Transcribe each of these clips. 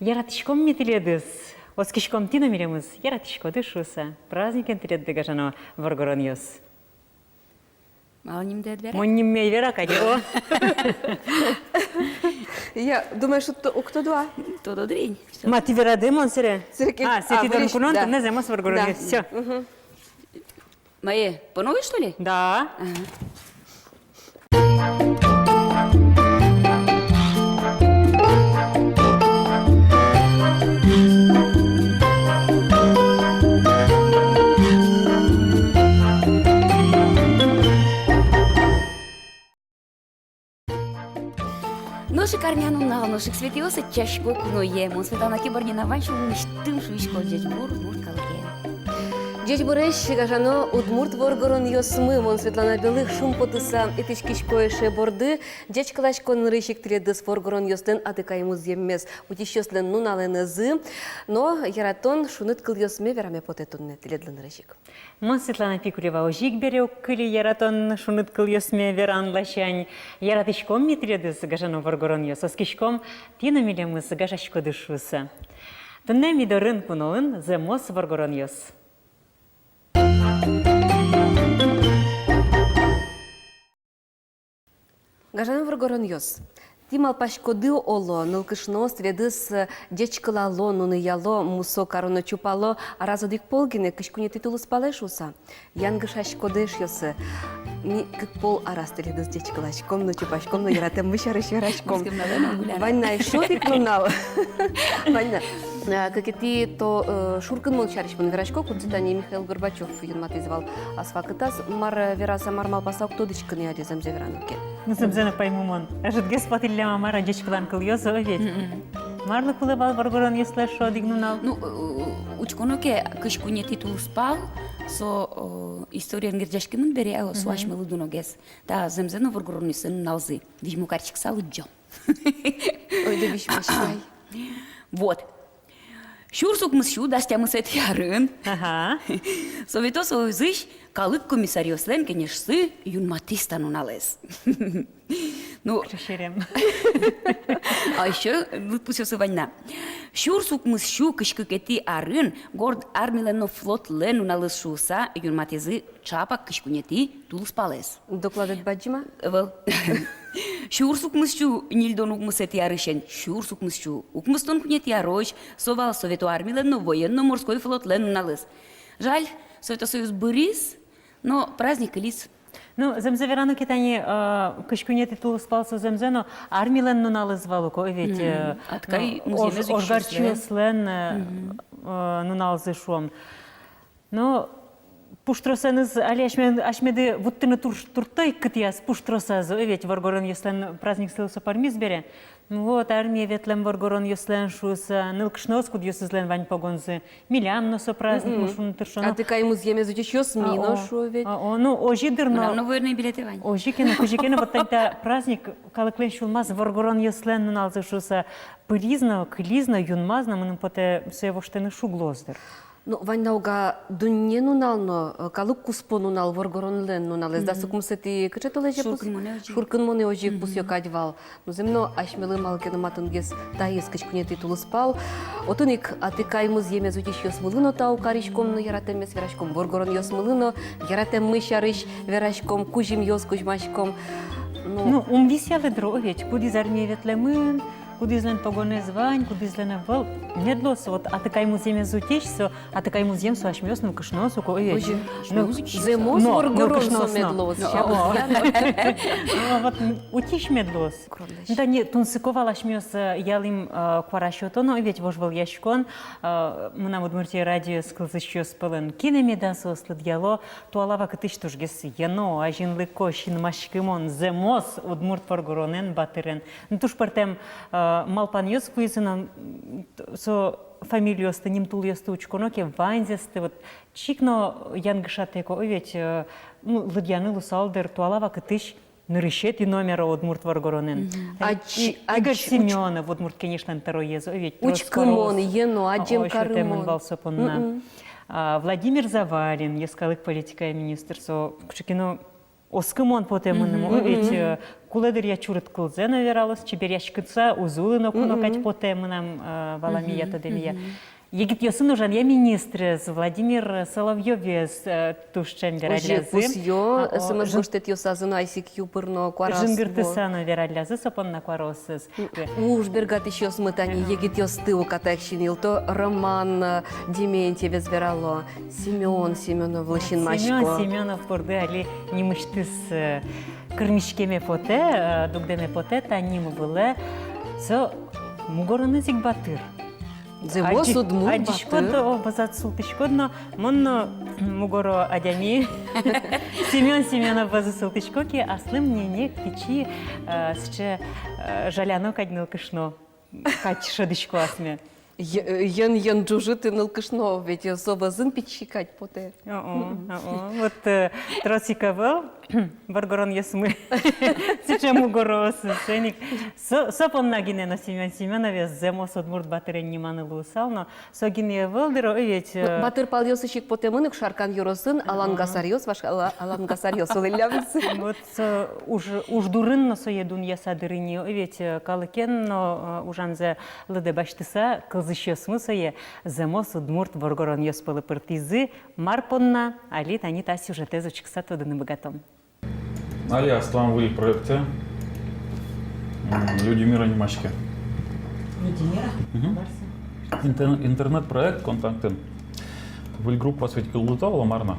Яратышком метеледіз. Оскишком тина миреміз. Яратышко дышуса. Праздникен тиледді гажано варгорон йос. Малним дедвера? Монним мейвера кади. О. Я думаю, что кто два? Todo дрень. Мати вера демон сире. А, сети дан кунон, да. не займос варгорон йос. Все. Мои по новой, что ли? Да. Ношик армяну на ношик светился чашко куное. Мон светана киборни на ваншу миштым шуишко дядь бур калке. Дядь Борещ, гажано, удмурт воргорон йосмы, мон Светлана Белых, шум потыса, итышкишкоеше борды, дядь Калачкон рыщик тредес воргорон йостен, атыка ему земмес, утищослен нуналенезы, но яратон шунет кыл йосме вераме потетунне, теледлен рыщик. Мон Светлана Пикулева ожик берек кыли яратон шунут кыл йосме веран лащань. Яратышком метеледіз гажано варгорон йос. Оскишком тина милеміз гажашко дышуса. Тунне мидорын кунолын земос варгорон йос. Гажано воргорон йос. Тимал пашкоды оло, нылкышно сведыс дечкалало, нуны яло, мусо кароно чупало, а разодик полгине кышкуне титулы спалешуса. Янгыш ашкодеш йосы. Ми как пол арастеледыс дечкалачком, но чупашком, но яратем мышарыш ярашком. Ванна, шо ты клунал? Ванна. Как и ты, то шуркан молчарищ мон верашко, курцитание Михаил Горбачев юнматизовал. А свакытас мар вераса мармал пасал, кто дычка не одезем зеверануке. Ну, собственно, пойму мон. Ажит господ или мара дечкалан кыл йос, оведь. Марлы кулыбал варгорон йосле шо дигнунал. Ну, учконуке кышкуне титул спал, со история нгерджашкинын бере, со ашмелы дуногес. Та земзено варгорон йосын налзы. Вижму карчик салы джо. Ой, да вишмашкай. Вот. Шурсук мысшу дастямыс эт ярын. Ага. Советос ойзыш калык комиссариослен кенешсы юнматистан уналез. Ну, Шерем. а еще выпустился война. Шурсук мысшу кышкыкети арын горд армилено флот лен уналез шуса юнматизы чапа кышкунети тулус палез. Докладет баджима? Well. Шурсук мысшу нильдон укмысет ярышен. Шурсук мысшу укмыстон кунет ярош совал Совету армилено военно-морской флот лен уналез. Жаль, Советосоюз бырис, но праздник лис. Ну, земзеверану китани кышкуне титул спалсо земзено армилен нуналыз валуко, ведь Аткай музеймез оргарчуеслен нуналзы шом. Ну, пуштросеныз али ашмеды вуттыны туртай кытияс пуштросазы, ведь варгорон йослен праздник сылсо пармиз бере. Вот, армия ветлем варгорон йослен шуса, нылкшнос куд йосызлен вань погонзы, милям носо праздник мушун тыршоно. А ты кай муземе зутиш йосми, но шо ведь? Ну, ожи дырно. Но военные билеты вань. Ожикена, вот тогда праздник, калыклен шулмаз, варгорон йослен нуналзы шуса, пылизно, клизно, юнмазно, мы поте все его штаны шуглоздыр. Ну, вань науга дунне нунално, калык куспо нунал, воргорон лен нунал, да сукмсети кычет олеже пус? Шуркын моне ожик пус йокадьвал. Ну, земно ашмелы малкену матынгес таес кычкунети тулыспал. Отуник атыкай муземе зутиш йосмылыно тау каришком, но яратемес верашком, воргорон йосмылыно, яратем мышарыш верашком, кужим йос кужмашком. Ну, висели дровить, куди зармie ветлемын, куди злен погоне звань, куди злен вал. Недлос, вот атыкай муземе зутишсо, атыкай музем со ашмёсным кышносу, коевич. Зимос воргорон со медлос. Вот утиш медлос. Да не, тунсыковал ашмёс ялим кварашотоно, ведь вожвал яшкон, мы на Удмуртии радио скылзыщё спылын кинемеда сослыдьяло, туалава кытыш тужгес яно, ажинлыко шинмашкымон, земос удмурт варгоронен батырен. Туш партем малпан йос куизынан со фамилию станим тул йосту учконоке ванзесты вот чикно янгышатеко ведь лыдьяны лусалдер туалава кытыш нырышет и номера удмурт варгоронен. Игорь Семенов удмурт конечно второй езо ведь учкымон ено аджем карымон. Владимир Заварин, ескалык политика министр, со кшикино Оскимон потемному, ведь куледер я чурит кулзе навералось, чебер я шкица узулино кунокать потемнам валамия тодемия. Егит ясын ужан я министр Владимир Соловьев тушчен Оже, верадлязы. пусьё, смс гоштет ёсазын ICQ пырно кварас. Жингиртысана верадлязы сапон на кваросыз. Уж бергат еще смытани, егит ёсты у катекщинил, то Роман Дементьев верало, Семен Семенов Лыщин Семен Машко. Семенов порды али немыштыс кырмишкеме поте, дугдеме поте, та ним выле, со мугорыны зиг батыр. Земо судмур Адишкод батыр. обазат султышкодно, монно мугоро адями. Семен Семенов базы султышкоки, аслым мне печи сче жаляно каднил кышно. Кать шадышко асме. Ян джужит и нылкышно, ведь особо зын пичикать поте. Вот тросика был, баргорон ясмы. Сейчас мугоро сценик. Сопон нагине на Семен Семенове земо содмурт батырен неманы лусал, но согине вылдыро, ведь... Батыр пал ёсычик поте мынык шаркан юросын, Алан Гасарьос, ваш Алан Гасарьос улылявыз. Вот уж дурын на соедун ясадырыни, ведь калыкен, но ужанзе лыды баштыса, кылзышы смысое, земо содмурт баргорон яспылы партизы, марпонна, али тани та сюжете зачекса тодыны богатом. Али Аслан были проекты «Люди мира Немачки». Интернет-проект «Контактен». Были группа «Свети Кылдытова» Марна.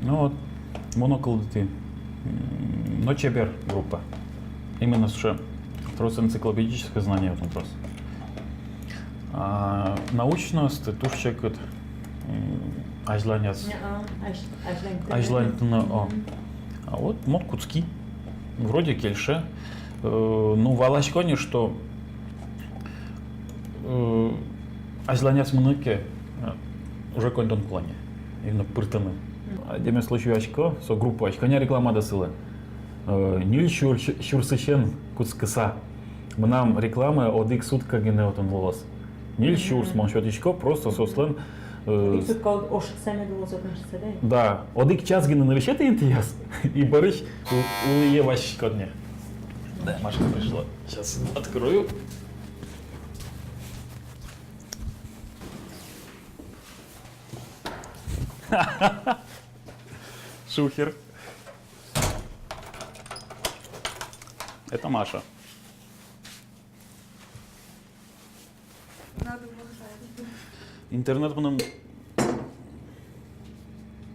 Ну вот, монокылдыты. Но чебер группа. Именно что просто энциклопедическое знание в этом вопрос. А научность туш чекает ажланец. Ажлантына. А вот мод куцки. Вроде кельше. Ну, валашконе, что ажланец мыныке уже контон плане. Именно пыртаны. Деме случаю очко, со группа очко не реклама досыла. Нил шурсычен куцкыса. Мнам реклама от их сутка генеотон волос. Нил шурс маншотичко просто сослен. Да, одик час гены навещает интерес. И барыш улые ваши кодне. Да, Машка пришла. Сейчас открою. Шухер. Это Маша. Интернет bunun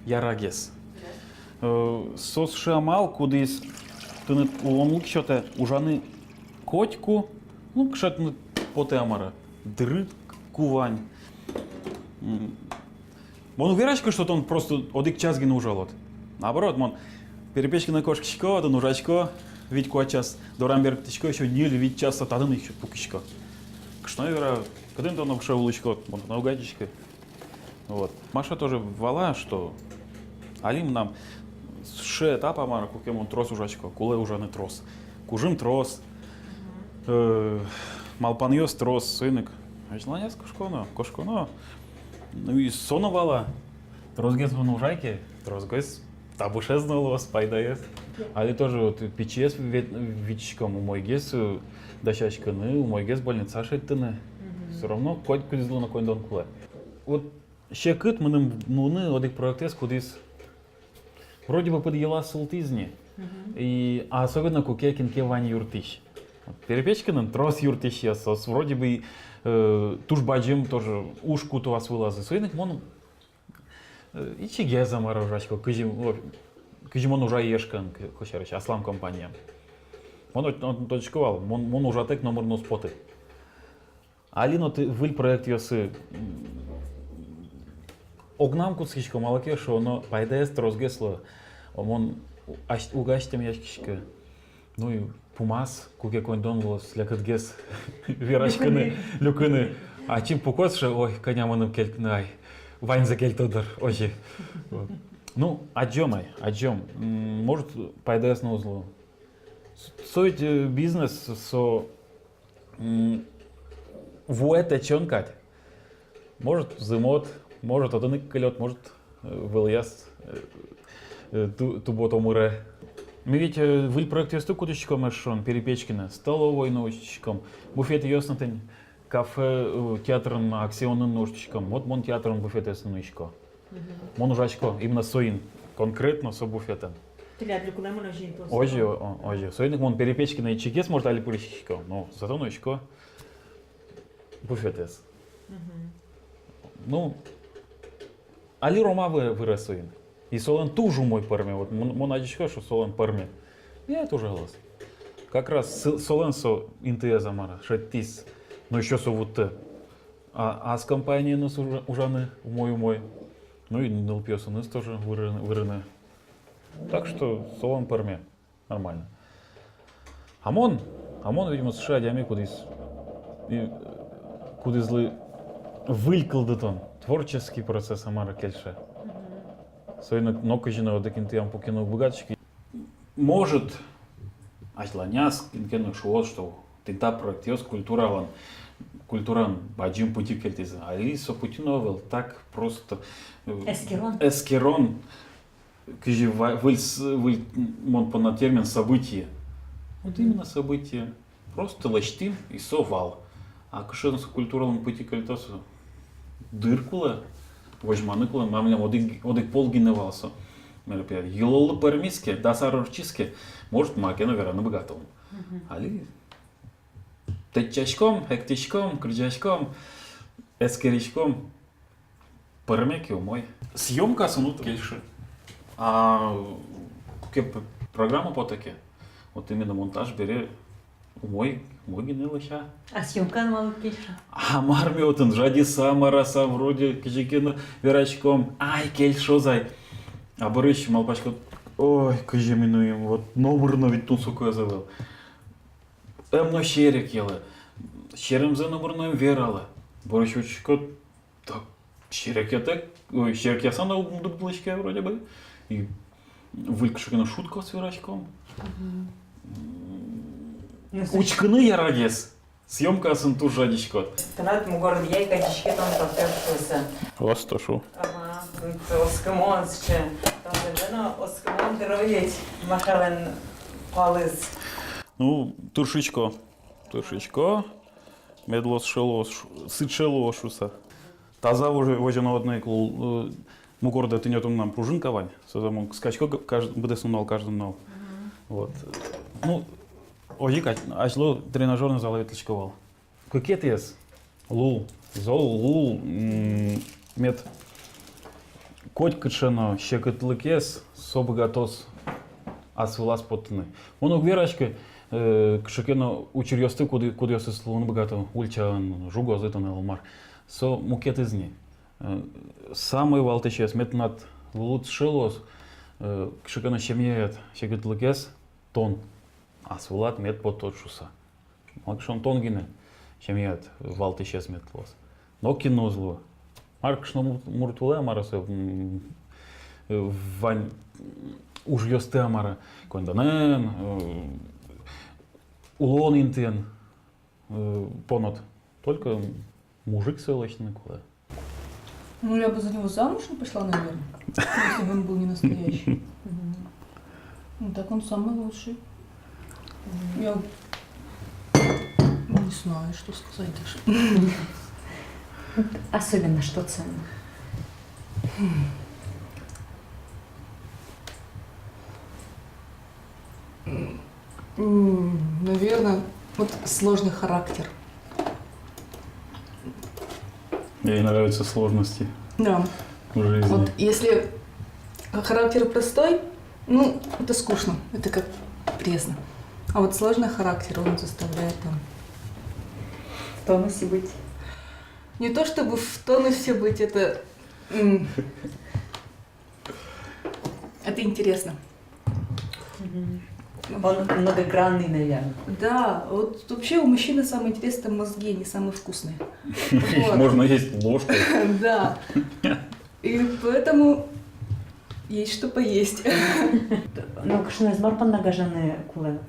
ярагес. Сос шамал кудис тынет уломлык счета ужаны котку, ну кшетны поте амара, дрыт кувань. Мон уверачка, что он просто одик час гин ужалот. Наоборот, мон перепечка на кошкичко, один ужачко, ведь час до рамбертичко еще не ведь час отадын еще пукичко. Что вера, когда он обшел улычко, мон на угадичко. Вот. Маша тоже вала, что Алим нам ше этапа мара, кукем он трос ужачко, куле уже не трос. Кужим трос, малпаньос трос, сынок. А желание кошконо. Ну и сона вала. Тросгес в ужайке, тросгес табуше знало, спайдает. Али тоже вот печес вичком у мой гес дощачканы, у мой гес больница шейтыны. Все равно коть кудизло на кондон куле. Вот щекыт мы нуны одик проектес кудис. Вроде бы подъела султизни, а особенно кукекин кевань юртищ. Перепечкин трос юртищ ясос. Вроде бы туш баджим тоже ушку то вас вылазы. Суйник мон и чигеза морожачко, кыжимон уже ешкан, кошерыч, аслам компания. Он точковал, мон уже тек номер но споты. Алино ты выль проект ясы. Огнам куцкичко малаке, что оно пайдес тросгесло, он угастем ящичка, ну и пумас, куке кондон волос, лякатгес, верачканы, люканы, а чим пукос, что ой, коня маным келькнай, вайн за кельтодер, ой. Ну, аджомай, может пайдес на узлу. Суть бизнес со вуэте чонкать, может зимот. Может, один колет, может, вилияс ту ботомуре. Мы ведь в проекте кудочком решен, перепечкина, столовой ножичком, буфет яснотень, кафе, театром, акционным ножичком, вот мон театром буфет ясночко. Мон ужачко, именно соин, конкретно со буфетом. Оже, соинок мон перепечкина и чекес может али пуличко, но зато ножичко буфет яс. Ну, али рома вырос соин. И солон тоже мой парме, вот мон адичко, что солон парме. Я тоже голос. Как раз солон со интуяза мара, шаттис, но еще со вот а с компанией нас ужаны мой. Ну и нлпиосы нас тоже вырыны. Так что солон парме, нормально. Амон, видимо, США диами кудис злы вылькал детон. Творческий процесс амара кельша. Свои нокожина вот таким тем покинул богатчики. Может, ачланяс кинкену шуот, что ты та проектиос культуран баджим пути кельтиза. Алисо путиновел так просто. Эскерон. Кижи выль мон по термин событие. Вот именно событие. Просто лачтин и совал. А кашен с культуралом пути кельтосу дыркула. Возьманыкла, мамля одик полгиневался. Елолы пармиски, дасарорчиски, может макена верно богатым. Али течачком, хектичком, кричачком, эскеричком, пармеки умой. Съемка сунут кельши. А программа по таке. Вот именно монтаж бере умой генелыша. А съемка мало кельша? А марми отын жади самараса вроде кижикена верачком. Ай, кельшозай. А барыш малпачка. Ой, кыжи минуем. Вот номерно ведь тун сука завел. Эмно шерек ела. Шерем за номерно верала. Барышучка. Так, шерек я так. Ой, шерек я сам на дублочке вроде бы. И вылькшикана шутка с верачком. Учканы я радес. Съемка сын тур жадичко. Танат му город яйка дишкетон профессуса. Вас тошу. Ага, это оскомонсче. Там же оскомон дровить махален палыз. Ну, туршичко. Медлос шелос, сычелошуса. Таза уже возено одной клул. Му города ты нету нам пружинка вань. Созамон скачко буде сунул каждый нол. Вот. Ну, ожик, ачло тренажерный зал ветличковал. Какие есть? Лул, зол, мед. Коть качано, щекот лыкес, собогатос, асвилас потны. Он угверачка, кшекено учерьёсты, куда я слон богато, ульча, жуго, зытан, элмар. Со мукет из ней. Самый валтычес, мед над лут шелос, кшекено щемеет, щекот лыкес, тон. Асвилат мед по точуса. Макшон тонгины, щемеет, валтычес мед лос. Но кинозло. Маркшно муртуле марасы вань уж ёсты амара конданен улон интен понот только мужик селочный куда. Ну, я бы за него замуж не пошла, наверное, если бы он был не настоящий. Ну, так он самый лучший. Я не знаю, что сказать даже. Особенно что ценно? Наверное, вот сложный характер. Ей нравятся сложности Да. в жизни. Вот если характер простой, ну, это скучно, это как пресно. А вот сложный характер, он заставляет там... В тонусе быть. Не то чтобы в тонусе быть, это... Это интересно. Он многогранный, наверное. Да, вот вообще у мужчины самое интересное мозги, они самые вкусные. Вот. Можно есть ложкой. Да. И поэтому есть что поесть. Ну, кшне змар пан нагажаны куле.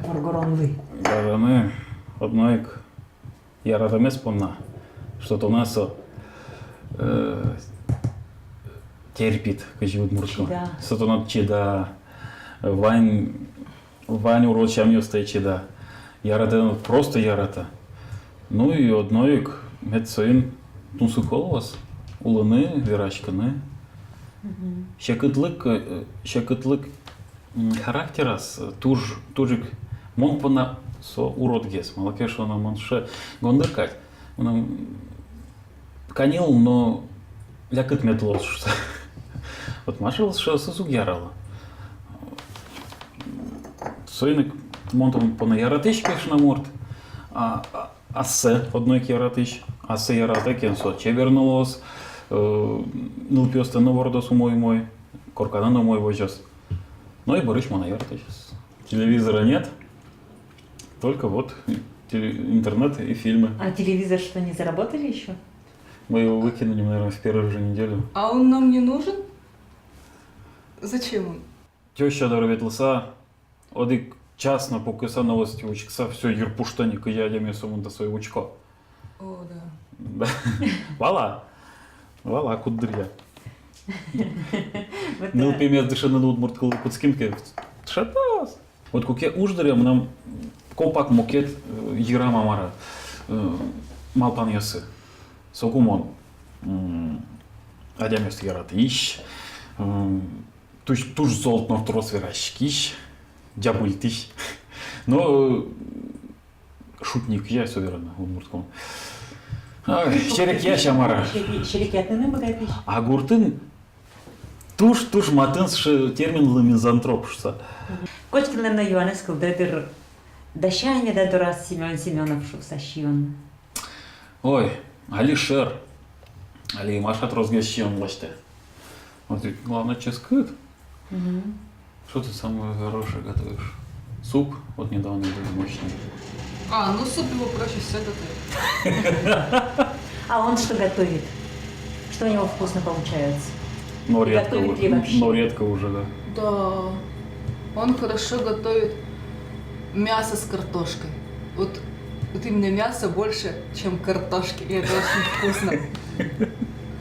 Боргоронлы. Гажаны, однако, я радамес помна, что-то у нас терпит, кажи удмуртко. Чида. Что-то надо чида. Вань урочам ёстайчы да. Ярата, просто ярата. Ну и одноик медсоин тунсуколвас. Улыны, верачканы. Шакытлык характерас тужик монпана со уродгес. Малакеш она монше гондыркать. Он канил, но лякыт метлос. Вот машил, что сузук ярала. Сойник монтом пона яратыш кеш на морд. Асе одной яратыш. Асе яратыкен со чевернулос. Нылпёсты на вордос мой. Коркана на мой вожос. Ну и барыш мона яратыш. Телевизора нет. Только вот интернет и фильмы. А телевизор что, не заработали еще? Мы его выкинули, наверное, в первую же неделю. А он нам не нужен? Зачем он? Теща дорветлса, одик частно покуса новости учикса, все юрпуштаник и я месом до своего учко. О, да. Да. Вала, кудря. Ныл пемес дышаны удмурт куцкимке. Шатас. Вот куке уждаря нам колпак мокет ера мамара. Малпан ясы. Сокумон. Адямес ярат ищ. Туж золотно втрос верашкиш. Дябультиш. Но шутник я все верно в удмуртком. Шерек я шамара. Шерекетный богатыш. А гуртын туж матын термин мизантроп шса. Кочкин на Юанес кылдыдыр. Дащане да дурас Семен Семенов шусащион. Ой, Алишер. Али Машат разгощен власти. Вот ведь главное ческает. Что ты самое хорошее готовишь? Суп, вот недавно был мощный. А, ну суп его проще все готовить. А он что готовит? Что у него вкусно получается? Но редко, Готовит ли вообще? но редко уже, да. Да. Он хорошо готовит мясо с картошкой. Вот именно мясо больше, чем картошки. И это очень вкусно.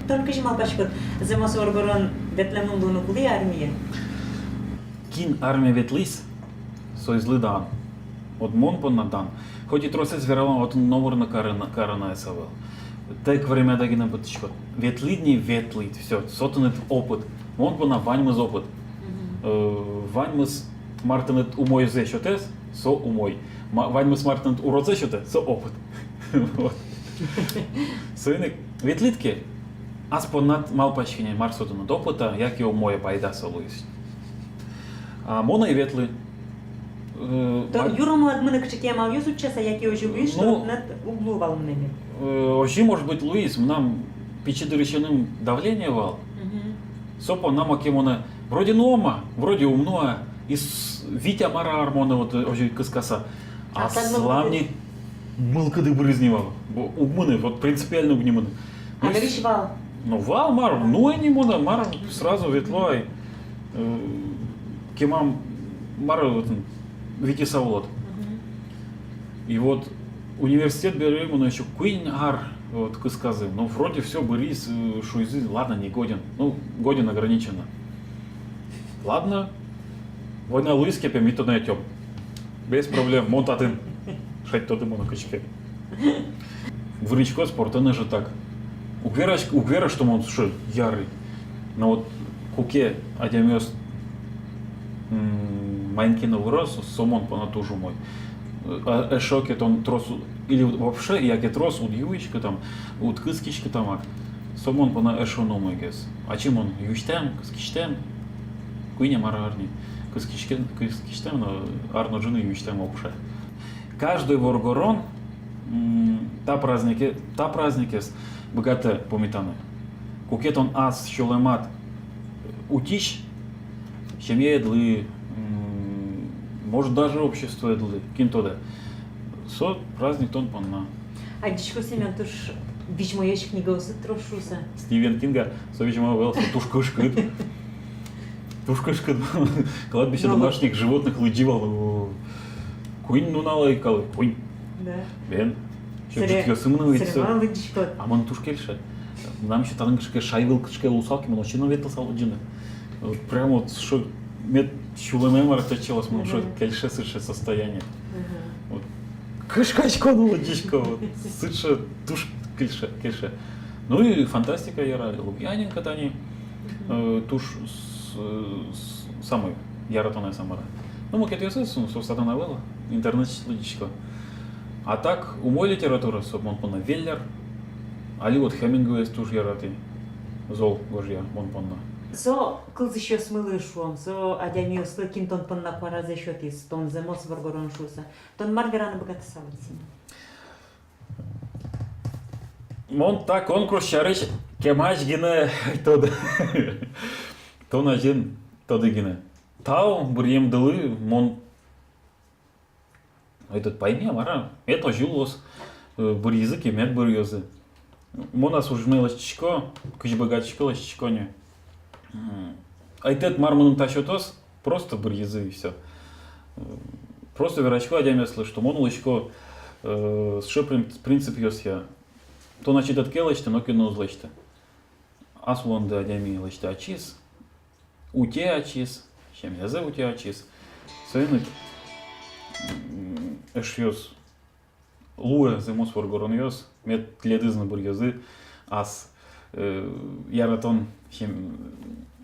Только же малпачкот. Зимос оргорон ветлемун дуну кули армия. Кин армия ветлис, сойзлы дан. От монпон на дан. Хоть и тросец вералам, вот новор на карана эсавел. Так время дагина быточкот. Ветлидни ветлид. Все, сотонет опыт. Монпона ваньмыз опыт. Ваньмыз мартынет умой зе шотес, со умой. Ваньмыз мартынет уроце шоте, со опыт. Сойник ветлидки. Аспонат малпачкине марсотонет опыта, як его моя пайда солуис. А мона и ветлы. Юрому адмыны кчеке мал юзу часа, як его живы, что над углу волнами. Вообще, может быть, Луис, нам печедырыщаным давление вал. Сопо нам акимона вроде нома, вроде умноа, из Витя Мара Армона вот уже кыскаса. А славни мылкады брызневал. Угмыны, вот принципиально угнимыны. А говоришь вал? Ну, вал мар, ну не мона, мар сразу ветлой. Кемам мар Вити Саулот. И вот университет берем, но еще Queen Ар, вот кысказы. Ну, вроде все, Борис, Шуйзы, ладно, не годен. Ну, годен ограниченно. Ладно, война Луис кепем, и то найдем. Без проблем, монтатын. Шать то дыму на качке. В речко спорта же так. Угвера, что он что, ярый. Но вот куке адямёс Майнкина вырос, сомон по натужу мой. Эшокет он трос, или вообще, як трос, удьюичка там, удкыскичка там, сомон по на эшону мой гес. А чем он? Ющтем, кыскичтем, куйня марарни. Кыскичтем, но арно жены ющтем вообще. Каждый воргорон, та праздники с богате пометаны. Кукет он ас, щелемат, утищ, чем едлы, может даже общество едлы, кинтода. Со праздник тон панна. А дичко Семен туш вичмоеш книга усы трошуса. Стивен Кинга, со вичма велся тушкышкыт. Тушкышкыт. Кладбище домашних животных лыдживал. Куин ну налайкал. Куин. Да. Бен. Чё сымны выйдет. Сырман дичко. А ман тушкельше. Нам еще танкышке шайвыл кышке лусалки, но очень наветал салуджины. Вот прямо вот что мет Чулымемар течелось, мы уже кельше сыше состояние. Вот. Кышкачко, ну, дичка, вот. Сыше, туш, кельше. Ну и фантастика яра, Лукьяненко тани, туш самый, яратоная самара. Ну, мы кетесы, собственно, новелла, интернет-числичка. А так, у мой литературы, собственно, он понна Веллер, али вот Хемингуэй туш яраты, зол гожья, он понна. Со кылз еще смылышуам, со адями ослы кинтон панна пара за счет из тон замос варгорон шуса. Тон маргарана богата салатин. Он так, он крощарыч, кемач гине, то на жин, то дыгине. Тау, бурьем дылы, мон, этот пойми, мара, это жилос, бурьязык и мед бурьезы. Мона сужны ластичко, кыч богатичко ластичко не. Айтет марманым тащотос, просто бурьезы и все. Просто верачко адями слыш, что мон лачко, что принцип ёс я. То значит от келочта, но кино злачта. Аслонда адями лачта ачис, уте ачис, чем я за уте ачис. Сойнут эшьёс луэ зимос варгорон ёс, мет тледызны бурьезы, ас яратон чем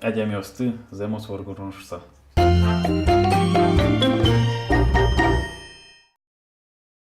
адями осты зимос варгорон шса.